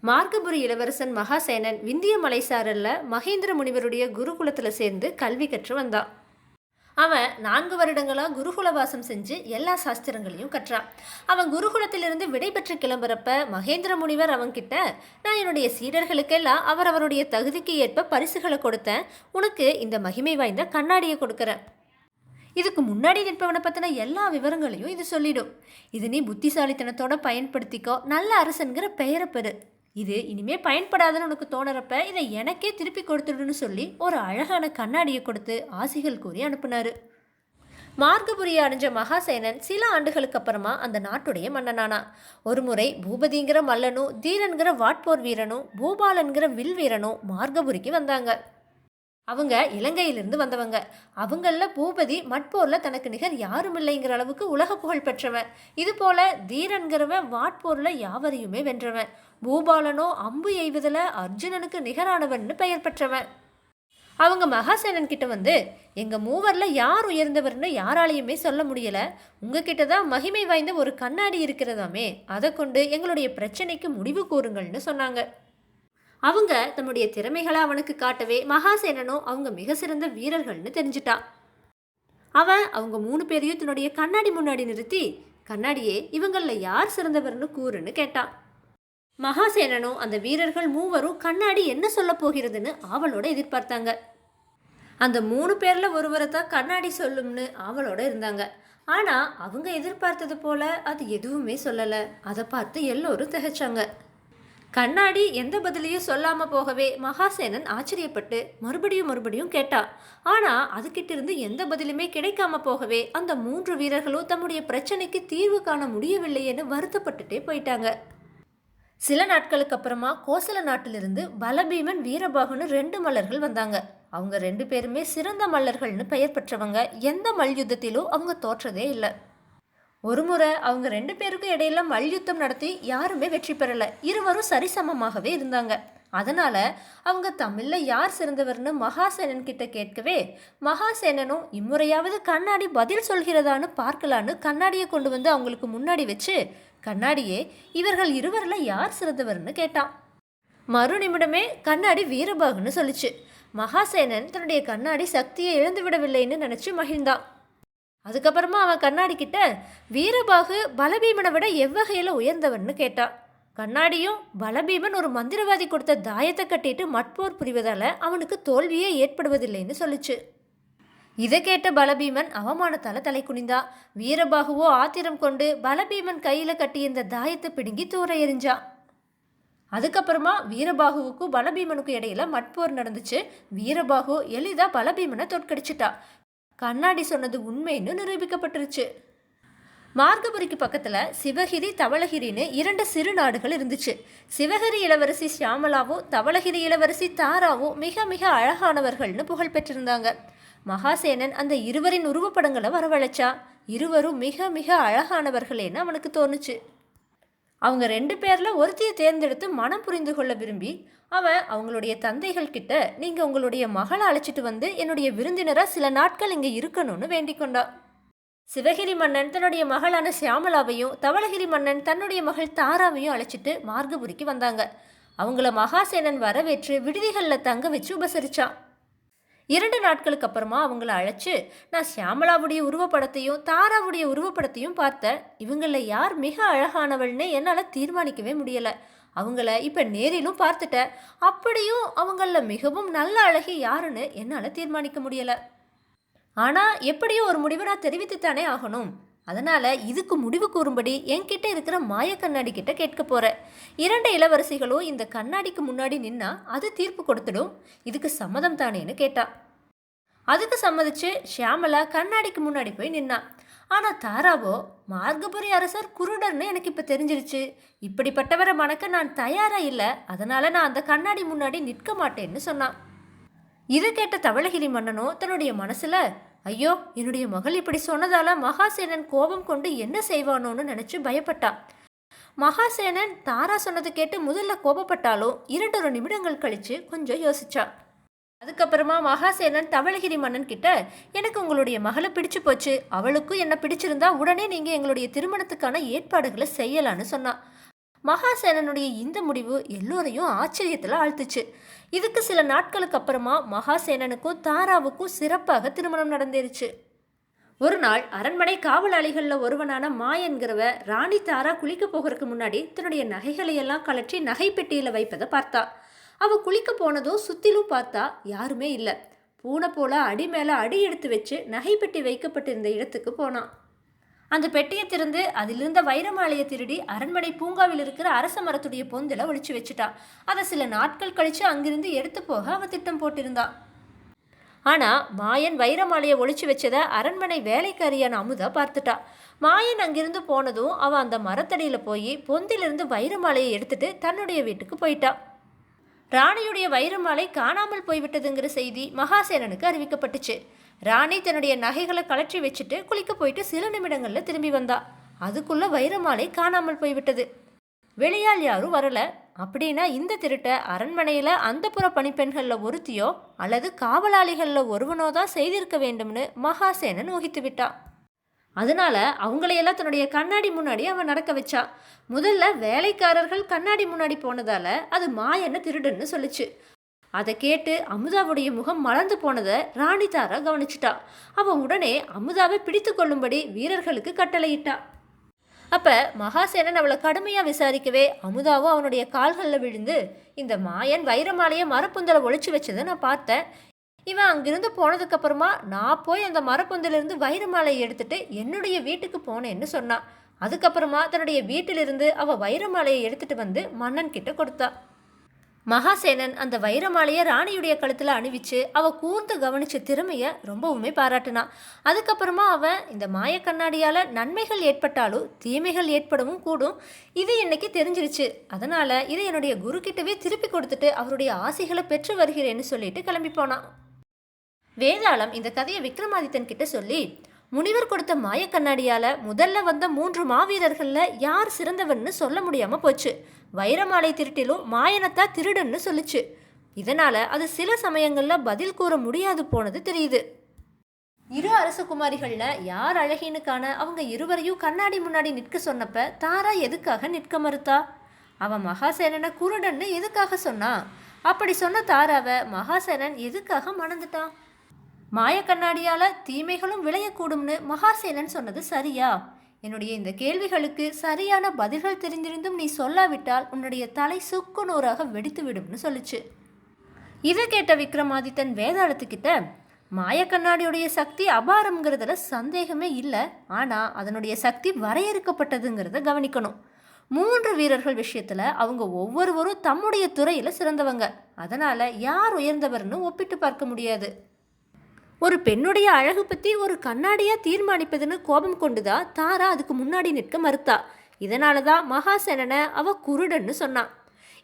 மார்கபுரி இளவரசன் மகாசேனன் விந்திய மலைசாரல்ல மகேந்திர முனிவருடைய குருகுலத்தில் சேர்ந்து கல்வி கற்று வந்தான். அவன் 4 வருடங்களாக குருகுல வாசம் செஞ்சு எல்லா சாஸ்திரங்களையும் கற்றான். அவன் குருகுலத்திலிருந்து விடை பெற்று கிளம்புறப்ப மகேந்திர முனிவர் அவன்கிட்ட, நான் என்னுடைய சீடர்களுக்கெல்லாம் அவருடைய தகுதிக்கு ஏற்ப பரிசுகளை கொடுத்தேன், உனக்கு இந்த மகிமை வாய்ந்த கண்ணாடியை கொடுக்குறேன். இதுக்கு முன்னாடி நிற்பவனை பற்றின எல்லா விவரங்களையும் இது சொல்லிடும். இது நீ புத்திசாலித்தனத்தோட பயன்படுத்திக்கோ, நல்ல அரசன்கிற பெயரை பெறு. இது இனிமே பயன்படாதுன்னு உனக்கு தோணுறப்ப இதை எனக்கே திருப்பி கொடுத்துடுன்னு சொல்லி ஒரு அழகான கண்ணாடியை கொடுத்து ஆசிகள் கூறி அனுப்புனாரு. மார்கபுரியை அடைஞ்ச மகாசேனன் சில ஆண்டுகளுக்கு அப்புறமா அந்த நாட்டுடைய மன்னனானா. ஒரு முறை பூபதிங்கிற மல்லனும் தீரன்கிற வாட்போர் வீரனும் பூபாலன்கிற வில் வீரனும் மார்கபுரிக்கு வந்தாங்க. அவங்க இலங்கையிலிருந்து வந்தவங்க. அவங்களில் பூபதி மட்போரில் தனக்கு நிகர் யாரும் இல்லைங்கிற அளவுக்கு உலக புகழ் பெற்றவன். இது போல தீரன்கிறவன் வாட்போரில் யாவரையுமே வென்றவன். பூபாலனோ அம்பு எய்வதில் அர்ஜுனனுக்கு நிகரானவன்னு பெயர் பெற்றவன். அவங்க மகாசேனன் கிட்ட வந்து, எங்கள் மூவரில் யார் உயர்ந்தவர்னு யாராலையுமே சொல்ல முடியலை, உங்ககிட்ட தான் மகிமை வாய்ந்த ஒரு கண்ணாடி இருக்கிறதாமே, அதை கொண்டு எங்களுடைய பிரச்சனைக்கு முடிவு கூறுங்கள்னு சொன்னாங்க. அவங்க தன்னுடைய திறமைகளை அவனுக்கு காட்டவே மகாசேனனும் அவங்க மிக சிறந்த வீரர்கள்னு தெரிஞ்சிட்டான். அவன் அவங்க 3 பேரையும் தன்னுடைய கண்ணாடி முன்னாடி நிறுத்தி, கண்ணாடியே இவங்களில் யார் சிறந்தவர்னு கூறுன்னு கேட்டான். மகாசேனனும் அந்த வீரர்கள் 3வரும் கண்ணாடி என்ன சொல்ல போகிறதுன்னு ஆவலோட எதிர்பார்த்தாங்க. அந்த 3 பேரில் ஒருவரை தான் கண்ணாடி சொல்லும்னு ஆவலோட இருந்தாங்க. ஆனால் அவங்க எதிர்பார்த்தது போல அது எதுவுமே சொல்லலை. அதை பார்த்து எல்லோரும் திகைச்சாங்க. கண்ணாடி எந்த பதிலையும் சொல்லாமல் போகவே மகாசேனன் ஆச்சரியப்பட்டு மறுபடியும் கேட்டான். ஆனால் அதுகிட்ட இருந்து எந்த பதிலுமே கிடைக்காம போகவே அந்த 3 வீரர்களும் தம்முடைய பிரச்சனைக்கு தீர்வு காண முடியவில்லையேன்னு வருத்தப்பட்டுட்டே போயிட்டாங்க. சில நாட்களுக்கு அப்புறமா கோசல நாட்டிலிருந்து பலபீமன் வீரபாகுன்னு 2 மல்லர்கள் வந்தாங்க. அவங்க 2 பேருமே சிறந்த மல்லர்கள்னு பெயர் பெற்றவங்க. எந்த மல்யுத்தத்திலும் அவங்க தோற்றதே இல்லை. ஒரு முறை அவங்க 2 பேருக்கும் இடையில மல்யுத்தம் நடத்தி யாருமே வெற்றி பெறலை. இருவரும் சரிசமமாகவே இருந்தாங்க. அதனால அவங்க தமிழ்ல யார் சிறந்தவர்னு மகாசேனன் கிட்ட கேட்கவே மகாசேனனும் இம்முறையாவது கண்ணாடி பதில் சொல்கிறதான்னு பார்க்கலான்னு கண்ணாடியை கொண்டு வந்து அவங்களுக்கு முன்னாடி வச்சு, கண்ணாடியே இவர்கள் இருவரில் யார் சிறந்தவர்னு கேட்டான். மறு நிமிடமே கண்ணாடி வீரபாகுன்னு சொல்லிச்சு. மகாசேனன் தன்னுடைய கண்ணாடி சக்தியை இழந்து விடவில்லைன்னு நினைச்சு மகிழ்ந்தான். அதுக்கப்புறமா அவன் கண்ணாடி கிட்ட, வீரபாகு பலபீமனை விட எவ்வகையில் உயர்ந்தவன்னு கேட்டான். கண்ணாடியும், பலபீமன் ஒரு மந்திரவாதி கொடுத்த தாயத்தை கட்டிட்டு மட்போர் புரிவதால் அவனுக்கு தோல்வியே ஏற்படுவதில்லைன்னு சொல்லிச்சு. இதை கேட்ட பலபீமன் அவமானத்தால் தலை குனிந்தான். வீரபாகுவோ ஆத்திரம் கொண்டு பலபீமன் கையில் கட்டியிருந்த தாயத்தை பிடுங்கி தூர எறிஞ்சான். அதுக்கப்புறமா வீரபாகுவுக்கும் பலபீமனுக்கும் இடையில மட்போர் நடந்துச்சு. வீரபாகு எளிதாக பலபீமனை தோற்கடிச்சிட்டா. கண்ணாடி சொன்னது உண்மைன்னு நிரூபிக்கப்பட்டுருச்சு. மார்கபுரிக்கு பக்கத்தில் சிவகிரி தவளகிரின்னு 2 சிறு நாடுகள் இருந்துச்சு. சிவகிரி இளவரசி ஷியாமலாவும் தவளகிரி இளவரசி தாராவும் மிக மிக அழகானவர்கள்னு புகழ் பெற்றிருந்தாங்க. மகாசேனன் அந்த இருவரின் உருவப்படங்களை வரவழைச்சா. இருவரும் மிக மிக அழகானவர்களேன்னு அவனுக்கு தோணுச்சு. அவங்க 2 பேரில் ஒருத்தியை தேர்ந்தெடுத்து மனம் புரிந்து கொள்ள விரும்பி அவன் அவங்களுடைய தந்தைகள் கிட்ட, நீங்கள் உங்களுடைய மகளை அழைச்சிட்டு வந்து என்னுடைய விருந்தினராக சில நாட்கள் இங்கே இருக்கணும்னு வேண்டிக் கொண்டான். சிவகிரி மன்னன் தன்னுடைய மகளான சியாமலாவையும் தவளகிரி மன்னன் தன்னுடைய மகள் தாராவையும் அழைச்சிட்டு மார்கபுரிக்கு வந்தாங்க. அவங்கள மகாசேனன் வரவேற்று விடுதிகளில் தங்க வச்சு உபசரிச்சான். 2 நாட்களுக்கு அப்புறமா அவங்கள அழைச்சு, நான் சியாமலாவுடைய உருவப்படத்தையும் தாராவுடைய உருவப்படத்தையும் பார்த்தேன். இவங்களில் யார் மிக அழகானவள்னு என்னால் தீர்மானிக்கவே முடியலை. அவங்கள இப்போ நேரிலும் பார்த்துட்டேன். அப்படியும் அவங்களில் மிகவும் நல்ல அழகி யாருன்னு என்னால் தீர்மானிக்க முடியலை. ஆனால் எப்படியோ ஒரு முடிவை நான் தெரிவித்துத்தானே ஆகணும். அதனால் இதுக்கு முடிவு கூறும்படி என்கிட்ட இருக்கிற மாய கண்ணாடி கிட்ட கேட்க போகிறேன். 2 இளவரசிகளும் இந்த கண்ணாடிக்கு முன்னாடி நின்னா அது தீர்ப்பு கொடுத்துடும். இதுக்கு சம்மதம் தானேன்னு கேட்டா. அதுக்கு சம்மதிச்சு ஷியாமலா கண்ணாடிக்கு முன்னாடி போய் நின்னா. ஆனால் தாராவோ, மார்கபுரி அரசர் குருடர்னு எனக்கு இப்போ தெரிஞ்சிருச்சு. இப்படிப்பட்டவரை மணக்க நான் தயாராக இல்லை. அதனால் நான் அந்த கண்ணாடி முன்னாடி நிற்க மாட்டேன்னு சொன்னான். இதை கேட்ட தவளகிரி மன்னனும் தன்னுடைய மனசில், ஐயோ என்னுடைய மகள் இப்படி சொன்னதால மகாசேனன் கோபம் கொண்டு என்ன செய்வானோன்னு நினச்சி பயப்பட்டான். மகாசேனன் தாரா சொன்னது கேட்டு முதல்ல கோபப்பட்டாலும் 2 நிமிடங்கள் கழித்து கொஞ்சம் யோசிச்சா. அதுக்கப்புறமா மகாசேனன் தவளகிரி மன்னன் கிட்ட, எனக்கு உங்களுடைய மகளை பிடிச்சு போச்சு, அவளுக்கும் என்ன பிடிச்சிருந்தா உடனே நீங்கள் எங்களுடைய திருமணத்துக்கான ஏற்பாடுகளை செய்யலான்னு சொன்னான். மகாசேனனுடைய இந்த முடிவு எல்லோரையும் ஆச்சரியத்தில் ஆழ்த்துச்சு. இதுக்கு சில நாட்களுக்கு அப்புறமா மகாசேனனுக்கும் தாராவுக்கும் சிறப்பாக திருமணம் நடந்துருச்சு. ஒரு நாள் அரண்மனை காவலாளிகளில் ஒருவனான மாயன்கிறவ ராணி தாரா குளிக்க போகிறதுக்கு முன்னாடி தன்னுடைய நகைகளை எல்லாம் கலற்றி நகை பெட்டியில் வைப்பதை பார்த்தா. அவள் குளிக்க போனதும் சுத்திலும் பார்த்தா யாருமே இல்லை. பூனை போல அடி மேலே அடி எடுத்து வச்சு நகை பெட்டி வைக்கப்பட்டிருந்த இடத்துக்கு போனான். அந்த பெட்டியை திறந்து அதிலிருந்த வைரமாலையை திருடி அரண்மனை பூங்காவில் இருக்கிற அரச மரத்துடைய பொந்தில் ஒளிச்சு வச்சுட்டா. அதை சில நாட்கள் கழித்து அங்கிருந்து எடுத்து போக அவள் திட்டம் போட்டிருந்தான். ஆனால் மாயன் வைரமாலையை ஒளிச்சு வச்சதை அரண்மனை வேலைக்காரியான அமுதா பார்த்துட்டா. மாயன் அங்கிருந்து போனதும் அவள் அந்த மரத்தடியில் போய் பொந்திலிருந்து வைரமாலையை எடுத்துட்டு தன்னுடைய வீட்டுக்கு போயிட்டா. ராணியுடைய வைரமாலை காணாமல் போய்விட்டதுங்கிற செய்தி மகாசேனனுக்கு அறிவிக்கப்பட்டுச்சு. ராணி தன்னுடைய நகைகளை கலற்றி வச்சுட்டு குளிக்க போயிட்டு சில நிமிடங்களில் திரும்பி வந்தா. அதுக்குள்ள வைரமாலை காணாமல் போய்விட்டது. வெளியால் யாரும் வரல. அப்படின்னா இந்த திருட்டை அரண்மனையில் அந்தப்புற பணிப்பெண்களில் ஒருத்தியோ அல்லது காவலாளிகளில் ஒருவனோ தான் செய்திருக்க வேண்டும்னு மகாசேனன் ஊகித்து விட்டா. அதனால அவங்களையெல்லாம் தன்னுடைய கண்ணாடி முன்னாடி அவன் நடக்க வச்சா. முதல்ல வேலைக்காரர்கள் கண்ணாடி முன்னாடி போனதால அது மாயன்னு திருடுன்னு சொல்லிச்சு. அதை கேட்டு அமுதாவுடைய முகம் மலர்ந்து போனதை ராணி தாரா கவனிச்சிட்டா. அவன் உடனே அமுதாவை பிடித்து கொள்ளும்படி வீரர்களுக்கு கட்டளையிட்டா. அப்போ மகாசேனன் அவளை கடுமையாக விசாரிக்கவே அமுதாவும் அவனுடைய கால்களில் விழுந்து, இந்த மாயன் வைரமாலையை மரப்புந்தலை ஒழிச்சு வச்சதை நான் பார்த்தேன். இவன் அங்கிருந்து போனதுக்கப்புறமா நான் போய் அந்த மரப்பொந்திலிருந்து வைரமாலையை எடுத்துட்டு என்னுடைய வீட்டுக்கு போனேன்னு சொன்னான். அதுக்கப்புறமா தன்னுடைய வீட்டிலிருந்து அவள் வைரமாலையை எடுத்துட்டு வந்து மன்னன் கிட்ட கொடுத்தா. மகாசேனன் அந்த வைரமாலையை ராணியுடைய கழுத்தில் அணிவிச்சு அவள் கூர்ந்து கவனித்த திறமையை ரொம்பவுமே பாராட்டினான். அதுக்கப்புறமா அவன் இந்த மாய கண்ணாடியால் நன்மைகள் ஏற்பட்டாலும் தீமைகள் ஏற்படவும் கூடும், இது இன்னைக்கு தெரிஞ்சிருச்சு. அதனால் இதை என்னுடைய குரு கிட்டவே திருப்பி கொடுத்துட்டு அவருடைய ஆசைகளை பெற்று வருகிறேன்னு சொல்லிட்டு கிளம்பி போனான். வேதாளம் இந்த கதையை விக்ரமாதித்தன் கிட்ட சொல்லி, முனிவர் கொடுத்த மாய கண்ணாடியால் முதல்ல வந்த 3 மாவீரர்களில் யார் சிறந்தவன்னு சொல்ல முடியாமல் போச்சு. வைரமாலை திருட்டிலும் மாயனத்தா திருடன்னு சொல்லிச்சு. இதனால் அது சில சமயங்களில் பதில் கூற முடியாது போனது தெரியுது. இரு அரசகுமாரிகளில் யார் அழகின்னு காண அவங்க இருவரையும் கண்ணாடி முன்னாடி நிற்க சொன்னப்ப தாரா எதுக்காக நிற்க மறுத்தா? அவன் மகாசேனனை குருடன்னு எதுக்காக சொன்னா? அப்படி சொன்ன தாராவை மகாசேனன் எதுக்காக மணந்துட்டான்? மாய கண்ணாடியால் தீமைகளும் விளையக்கூடும்னு மகாசேனன் சொன்னது சரியா? என்னுடைய இந்த கேள்விகளுக்கு சரியான பதில்கள் தெரிந்திருந்தும் நீ சொல்லாவிட்டால் உன்னுடைய தலை சுக்கு நூறாக வெடித்து விடும்னு சொல்லிச்சு. இதை கேட்ட விக்ரமாதித்தன் வேதாளத்துக்கிட்ட, மாய கண்ணாடியுடைய சக்தி அபாரம்ங்கிறதுல சந்தேகமே இல்லை, ஆனால் அதனுடைய சக்தி வரையறுக்கப்பட்டதுங்கிறத கவனிக்கணும். 3 வீரர்கள் விஷயத்தில் அவங்க ஒவ்வொருவரும் தம்முடைய துறையில் சிறந்தவங்க. அதனால் யார் உயர்ந்தவர்னு ஒப்பிட்டு பார்க்க முடியாது. ஒரு பெண்ணுடைய அழகு பற்றி ஒரு கண்ணாடியாக தீர்மானிப்பதுன்னு கோபம் கொண்டுதான் தாரா அதுக்கு முன்னாடி நிற்க மறுத்தா. இதனால தான் மகாசேனனை அவள் குருடன்னு சொன்னான்.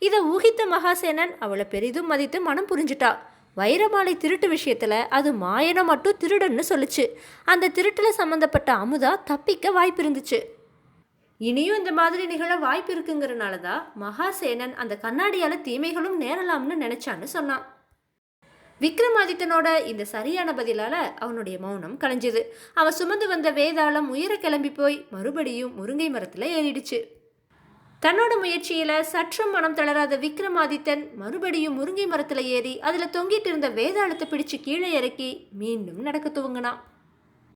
இதை ஊகித்த மகாசேனன் அவளை பெரிதும் மதித்து மனம் புரிஞ்சிட்டா. வைரமாலை திருட்டு விஷயத்தில் அது மாயனை மட்டும் திருடன்னு சொல்லிச்சு. அந்த திருட்டில் சம்மந்தப்பட்ட அமுதா தப்பிக்க வாய்ப்பு இருந்துச்சு. இனியும் இந்த மாதிரி நிகழ வாய்ப்பு இருக்குங்கிறனால தான் மகாசேனன் அந்த கண்ணாடியால் தீமைகளும் நேரலாம்னு நினைச்சான்னு சொன்னான். விக்ரமாதித்தனோட இந்த சரியான பதிலால் அவனுடைய மௌனம் கலைஞ்சது. அவன் சுமந்து வந்த வேதாளம் உயர கிளம்பி போய் மறுபடியும் முருங்கை மரத்தில் ஏறிடுச்சு. தன்னோட முயற்சியில் சற்றும் மனம் தளராத விக்ரமாதித்தன் மறுபடியும் முருங்கை மரத்தில் ஏறி அதில் தொங்கிட்டு இருந்த வேதாளத்தை பிடிச்சு கீழே இறக்கி மீண்டும் நடக்க துவங்கினான்.